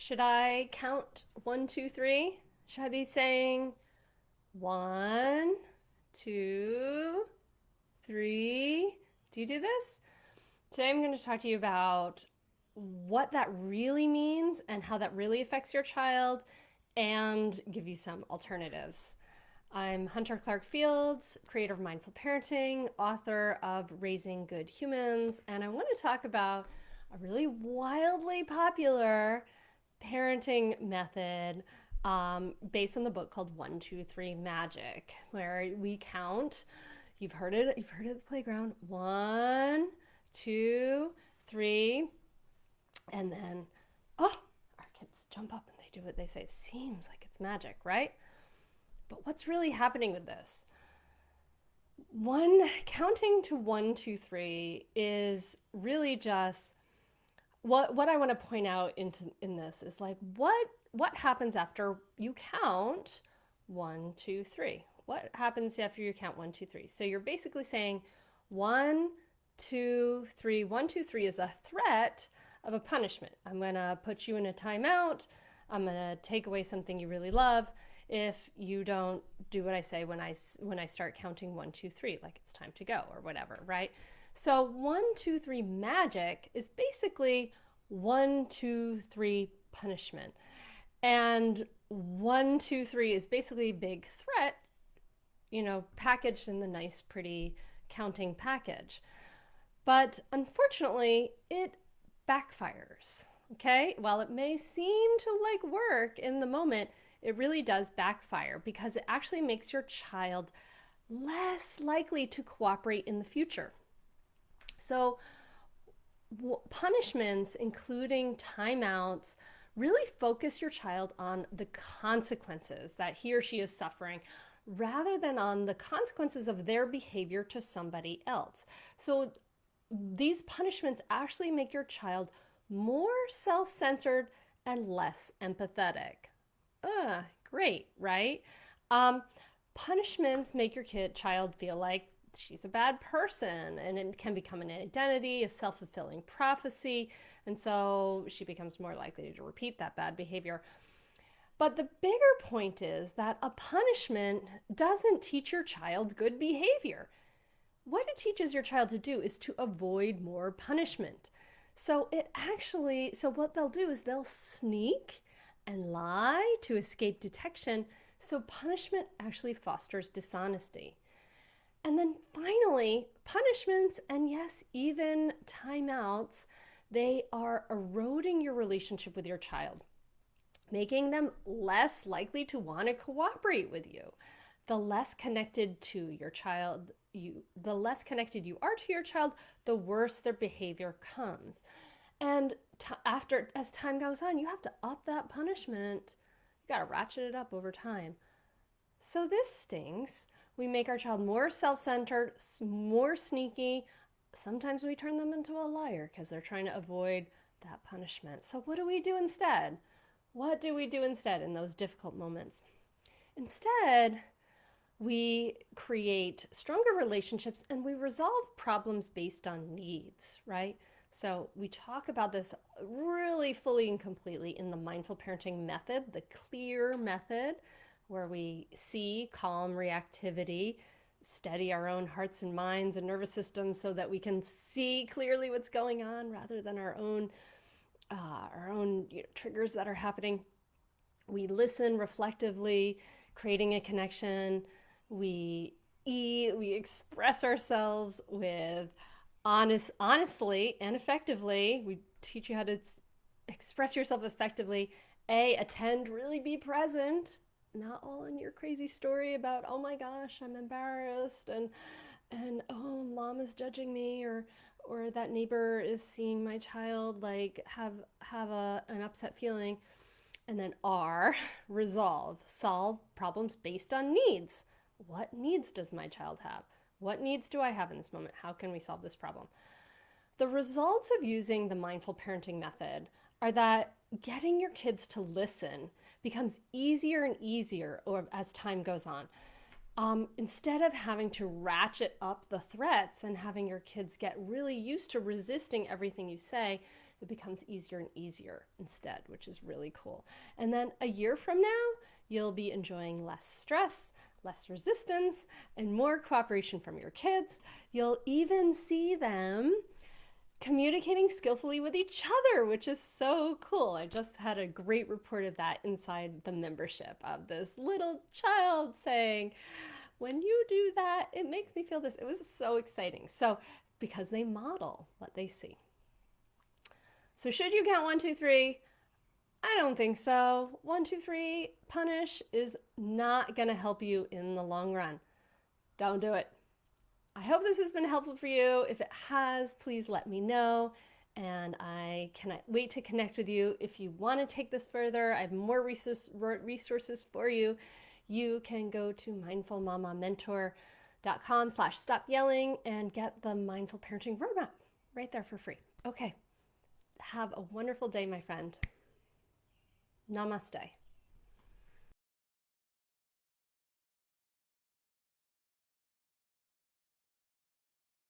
Should I count one, two, three? Should I be saying one, two, three? Do you do this? Today I'm going to talk to you about what that really means and how that really affects your child and give you some alternatives. I'm Hunter Clark Fields, creator of Mindful Parenting, author of Raising Good Humans, and I want to talk about a really wildly popular parenting method based on the book called 1, 2, 3 Magic, where we count. You've heard it at the playground. 1, 2, 3, and then our kids jump up and they do what they say. It seems like it's magic, right? But what's really happening with this? One counting to 1, 2, 3 is really just what I want to point out in this is like what happens after you count 1, 2, 3. What happens after you count 1, 2, 3? So you're basically saying 1, 2, 3. 1, 2, 3 is a threat of a punishment. I'm gonna put you in a timeout. I'm gonna take away something you really love if you don't do what I say when I start counting 1, 2, 3, like it's time to go or whatever, right? So 1, 2, 3 magic is basically 1, 2, 3 punishment. And 1, 2, 3 is basically a big threat, packaged in the nice, pretty counting package. But unfortunately, it backfires. Okay? While it may seem to like work in the moment, it really does backfire because it actually makes your child less likely to cooperate in the future. So, punishments, including timeouts, really focus your child on the consequences that he or she is suffering rather than on the consequences of their behavior to somebody else. So, these punishments actually make your child more self centered and less empathetic. Great, right? Um, Punishments make your child feel like she's a bad person, and it can become an identity, a self fulfilling prophecy, and so she becomes more likely to repeat that bad behavior. But the bigger point is that a punishment doesn't teach your child good behavior. What it teaches your child to do is to avoid more punishment. So what they'll do is they'll sneak and lie to escape detection. So punishment actually fosters dishonesty. And then finally, punishments and yes, even timeouts, they are eroding your relationship with your child, making them less likely to want to cooperate with you. The less connected to your child the less connected you are to your child, the worse their behavior comes. And as time goes on, you have to up that punishment. You got to ratchet it up over time. So this stings. We make our child more self-centered, more sneaky. Sometimes we turn them into a liar because they're trying to avoid that punishment. So what do we do instead? What do we do instead in those difficult moments? Instead, we create stronger relationships and we resolve problems based on needs, right? So we talk about this really fully and completely in the mindful parenting method, the clear method, where we see calm reactivity, steady our own hearts and minds and nervous systems so that we can see clearly what's going on rather than our own triggers that are happening. We listen reflectively, creating a connection. We eat, we express ourselves with honestly and effectively. We teach you how to express yourself effectively. Attend, really be present, not all in your crazy story about, oh my gosh, I'm embarrassed and oh, mom is judging me, or that neighbor is seeing my child like have an upset feeling. And then R, resolve, solve problems based on needs. What needs does my child have? What needs do I have in this moment? How can we solve this problem? The results of using the mindful parenting method are that getting your kids to listen becomes easier and easier as time goes on. Instead of having to ratchet up the threats and having your kids get really used to resisting everything you say, it becomes easier and easier instead, which is really cool. And then a year from now, you'll be enjoying less stress, less resistance, and more cooperation from your kids. You'll even see them communicating skillfully with each other, which is so cool. I just had a great report of that inside the membership of this little child saying, when you do that, it makes me feel this. It was so exciting. So, because they model what they see. So, should you count 1, 2, 3? I don't think so. 1, 2, 3, punish is not going to help you in the long run. Don't do it. I hope this has been helpful for you. If it has, please let me know. And I cannot wait to connect with you. If you want to take this further, I have more resources for you. You can go to mindfulmamamentor.com/stop-yelling and get the Mindful Parenting Roadmap right there for free. Okay, have a wonderful day, my friend. Namaste.